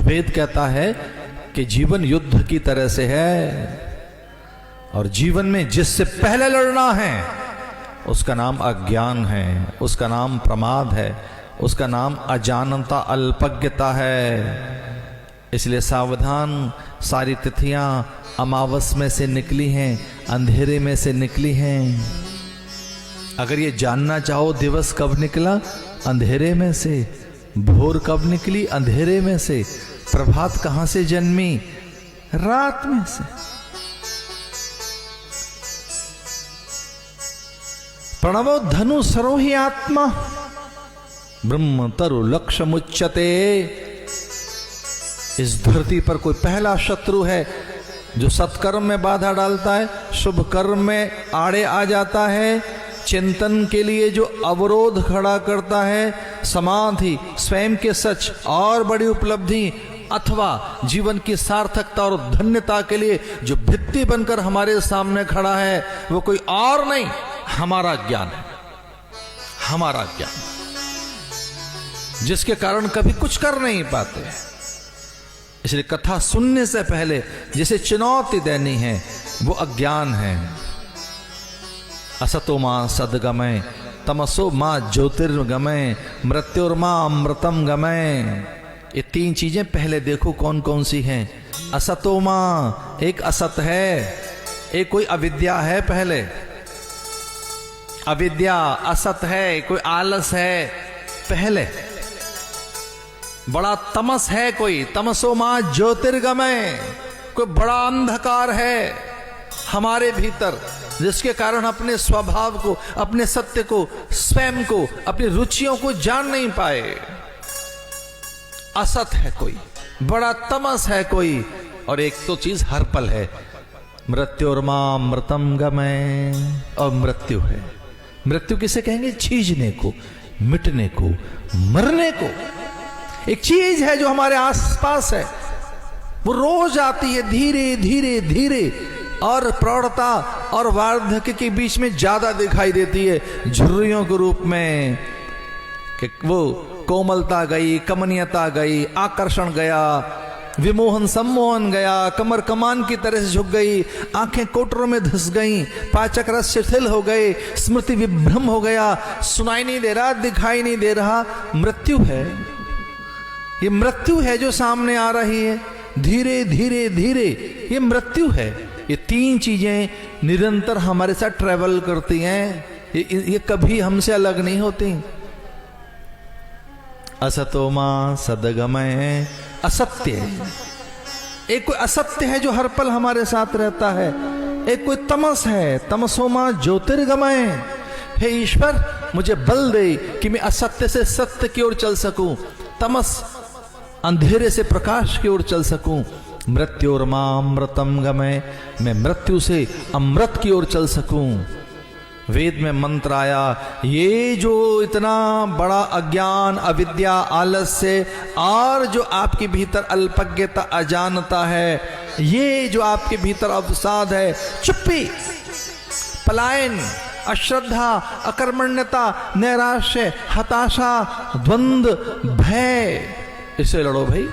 वेद कहता है कि जीवन युद्ध की तरह से है और जीवन में जिससे पहले लड़ना है उसका नाम अज्ञान है, उसका नाम प्रमाद है, उसका नाम अजानता अल्पज्ञता है। इसलिए सावधान, सारी तिथियां अमावस में से निकली हैं, अंधेरे में से निकली हैं। अगर ये जानना चाहो दिवस कब निकला, अंधेरे में से। भोर कब निकली, अंधेरे में से। प्रभात कहां से जन्मी, रात में से। प्रणवो धनु सरोहि आत्मा ब्रह्म तरु लक्ष्य मुच्यते। इस धरती पर कोई पहला शत्रु है जो सत्कर्म में बाधा डालता है, शुभ कर्म में आड़े आ जाता है, चिंतन के लिए जो अवरोध खड़ा करता है, समाधि, स्वयं के सच और बड़ी उपलब्धि अथवा जीवन की सार्थकता और धन्यता के लिए जो भित्ति बनकर हमारे सामने खड़ा है, वो कोई और नहीं, हमारा ज्ञान है। हमारा ज्ञान, जिसके कारण कभी कुछ कर नहीं पाते। इसलिए कथा सुनने से पहले जिसे चुनौती देनी है वो अज्ञान है। असतो मां सदगमय तमसो मां ज्योतिर्गमय मृत्युर्मां अमृतम गमय। ये तीन चीजें पहले देखो कौन कौन सी हैं। असतो मां, एक असत है, एक कोई अविद्या है। पहले अविद्या, असत है, कोई आलस है। पहले बड़ा तमस है, कोई तमसो मां ज्योतिर्गमय, कोई बड़ा अंधकार है हमारे भीतर, जिसके कारण अपने स्वभाव को, अपने सत्य को, स्वयं को, अपनी रुचियों को जान नहीं पाए। असत है कोई, बड़ा तमस है कोई, और एक तो चीज हर पल है, मृत्युर्मां अमृतम गमय। और मृत्यु है। मृत्यु किसे कहेंगे? चीजने को, मिटने को, मरने को। एक चीज है जो हमारे आसपास है, वो रोज आती है धीरे धीरे धीरे, और प्रौढ़ता और वार्धक्य के बीच में ज्यादा दिखाई देती है झुर्रियों के रूप में। कि वो कोमलता गई, कमनीयता गई, आकर्षण गया, विमोहन सम्मोहन गया, कमर कमान की तरह से झुक गई, आंखें कोटरों में धस गईं, पाचक रस शिथिल हो गए, स्मृति विभ्रम हो गया, सुनाई नहीं दे रहा, दिखाई नहीं दे रहा। मृत्यु है, ये मृत्यु है जो सामने आ रही है धीरे धीरे धीरे, ये मृत्यु है। ये तीन चीजें निरंतर हमारे साथ ट्रेवल करती हैं, ये कभी हमसे अलग नहीं होती। असतो मां सदगमय, असत्य, एक कोई असत्य है जो हर पल हमारे साथ रहता है। एक कोई तमस है, तमसो मां ज्योतिर्गमय। हे ईश्वर, मुझे बल दे कि मैं असत्य से सत्य की ओर चल सकूं, तमस अंधेरे से प्रकाश की ओर चल सकूं। मृत्युर्मां अमृतम गमय, मैं मृत्यु से अमृत की ओर चल सकूं। वेद में मंत्र आया, ये जो इतना बड़ा अज्ञान, अविद्या, आलस्य और जो आपके भीतर अल्पज्ञता, अजानता है, ये जो आपके भीतर अवसाद है, चुप्पी, पलायन, अश्रद्धा, अकर्मण्यता, नैराश्य, हताशा, द्वंद्व, भय, इससे लड़ो भाई।